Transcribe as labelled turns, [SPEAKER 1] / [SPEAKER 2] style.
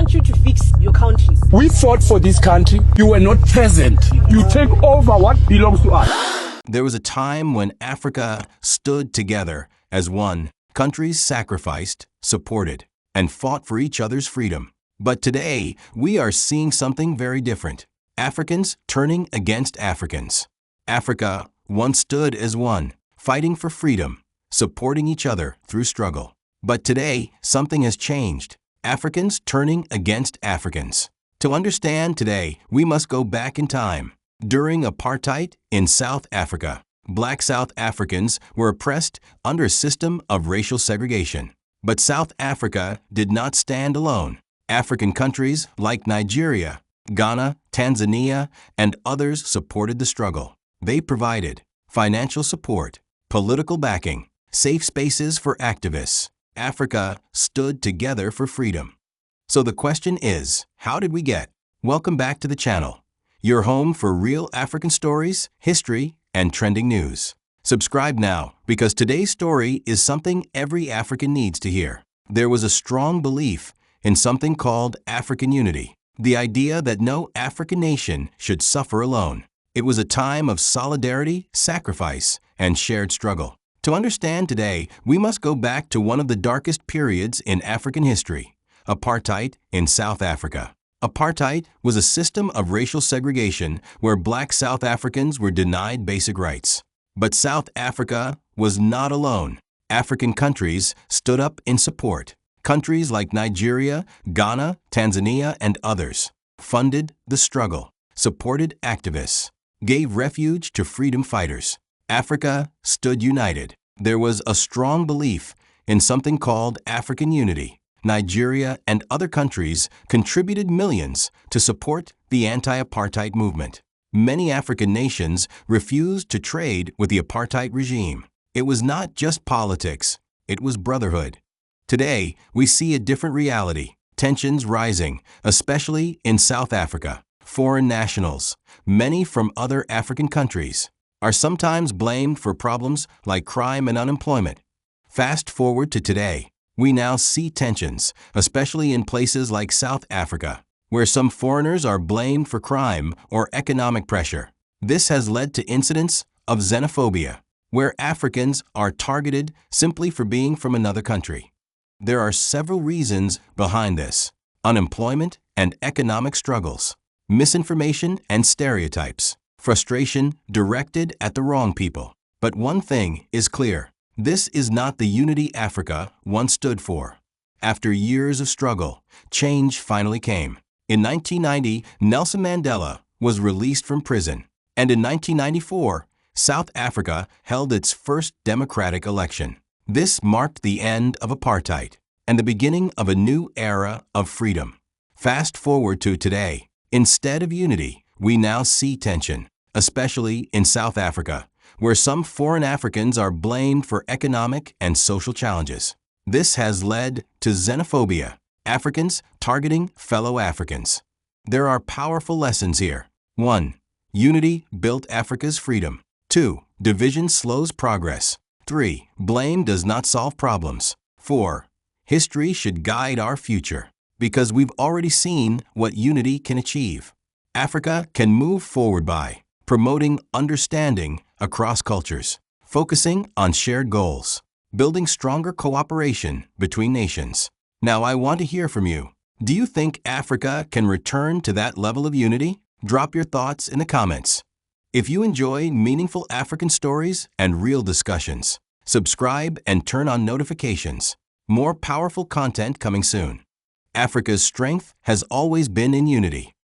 [SPEAKER 1] want you to fix your countries.
[SPEAKER 2] We fought for this country. You were not present. You take over what belongs to us.
[SPEAKER 3] There was a time when Africa stood together as one. Countries sacrificed, supported, and fought for each other's freedom. But today, we are seeing something very different. Africans turning against Africans. Africa once stood as one, fighting for freedom, supporting each other through struggle. But today, something has changed. Africans turning against Africans. To understand today, we must go back in time. During apartheid in South Africa, Black South Africans were oppressed under a system of racial segregation. But South Africa did not stand alone. African countries like Nigeria, Ghana, Tanzania, and others supported the struggle. They provided financial support, political backing, safe spaces for activists. Africa stood together for freedom. So the question is, how did we get? Welcome back to the channel, your home for real African stories, history, and trending news. Subscribe now, because today's story is something every African needs to hear. There was a strong belief in something called African unity, the idea that no African nation should suffer alone. It was a time of solidarity, sacrifice, and shared struggle. To understand today, we must go back to one of the darkest periods in African history, apartheid in South Africa. Apartheid was a system of racial segregation where Black South Africans were denied basic rights. But South Africa was not alone. African countries stood up in support. Countries like Nigeria, Ghana, Tanzania, and others funded the struggle, supported activists, gave refuge to freedom fighters. Africa stood united. There was a strong belief in something called African unity. Nigeria and other countries contributed millions to support the anti-apartheid movement. Many African nations refused to trade with the apartheid regime. It was not just politics, it was brotherhood. Today, we see a different reality. Tensions rising, especially in South Africa. Foreign nationals, many from other African countries, are sometimes blamed for problems like crime and unemployment. Fast forward to today. We now see tensions, especially in places like South Africa, where some foreigners are blamed for crime or economic pressure. This has led to incidents of xenophobia, where Africans are targeted simply for being from another country. There are several reasons behind this: unemployment and economic struggles, misinformation and stereotypes, frustration directed at the wrong people. But one thing is clear. This is not the unity Africa once stood for. After years of struggle, change finally came. In 1990, Nelson Mandela was released from prison, and in 1994, South Africa held its first democratic election. This marked the end of apartheid and the beginning of a new era of freedom. Fast forward to today. Instead of unity, we now see tension, especially in South Africa, where some foreign Africans are blamed for economic and social challenges. This has led to xenophobia, Africans targeting fellow Africans. There are powerful lessons here. 1. Unity built Africa's freedom. 2. Division slows progress. 3. Blame does not solve problems. 4. History should guide our future, because we've already seen what unity can achieve. Africa can move forward by promoting understanding across cultures, focusing on shared goals, building stronger cooperation between nations. Now, I want to hear from you. Do you think Africa can return to that level of unity? Drop your thoughts in the comments. If you enjoy meaningful African stories and real discussions, subscribe and turn on notifications. More powerful content coming soon. Africa's strength has always been in unity.